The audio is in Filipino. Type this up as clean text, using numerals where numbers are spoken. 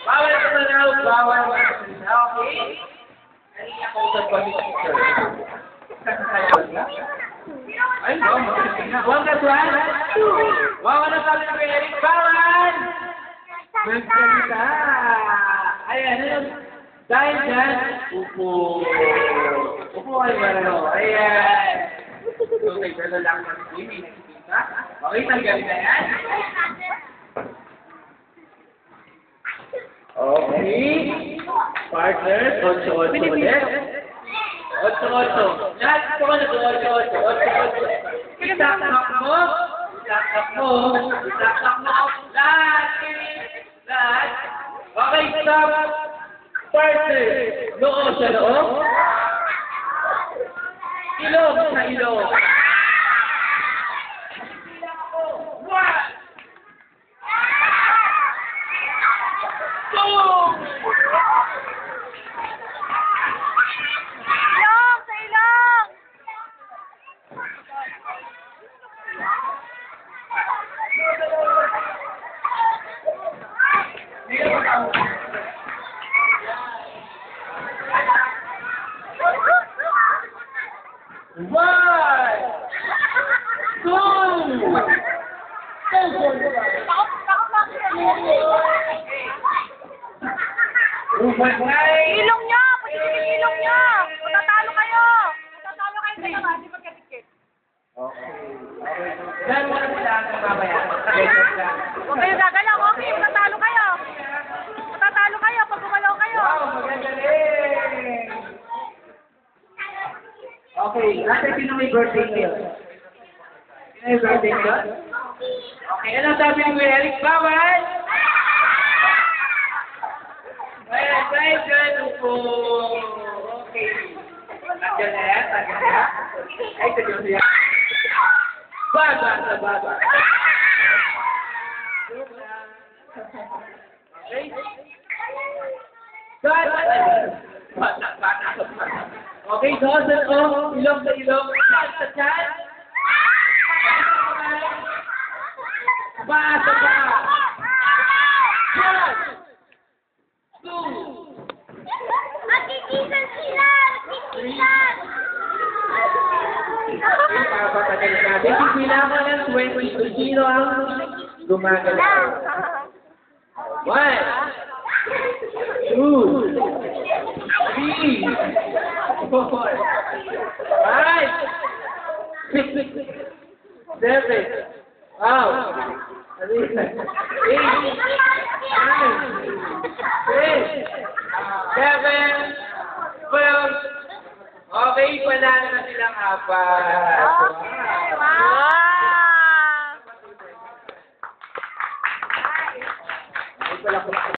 Bawal ka na daw, bawal ka na. Okay? Kanina ko sa pag-teacher. Ay, no, one plus one? Bawal na sabi ng Eric, bawal! Magsalita! Ayan, ano? Dahil dyan, upo. Upo kayo ba na? Ayan. Okay, pero lang ng swimming. Okay, tanggalin na yan. Okay. Partners, 8-8 ulit. 8-8. Lahat ito ka na 8-8. 8-8. Isaksak mo. Isaksak mo. Isaksak mo. Lahat. Lahat. Okay, stop. Partners. Noo sa loob. Ilong sa ilong. Ilong niya! Pagiging ilong niya! Matatalo kayo! Matatalo kayo sa mga, di magkatikit. Dahil mo na sila ang mamaya. Huwag kayo gagalaw, okay? Matatalo kayo! Matatalo kayo pag gumalaw kayo! Wow, magagaling! Okay, natin sino may birthday ngayon? Sino may birthday ngayon? Okay, ano sabi ni Kuya Eric? Bawal! Ayan, guys, ganun po. Okay. Tagyan na yan, tagyan na. Ay, tagyan na yan. Baba sa baba. Okay? Bata. Okay, dosen o. Ilong sa ilong. Chan sa chan. Paa sa paa. Chan. Nagkikisan sila! Nagkikisan! Papatagal natin. Kailangan ko ng 20 to 0 ang gumagalaw. 1, 2, 3, 4, 5, 6, 7, 8, 7, 12. Okay, wala na silang apat. Okay, wow! Ay, wala ko.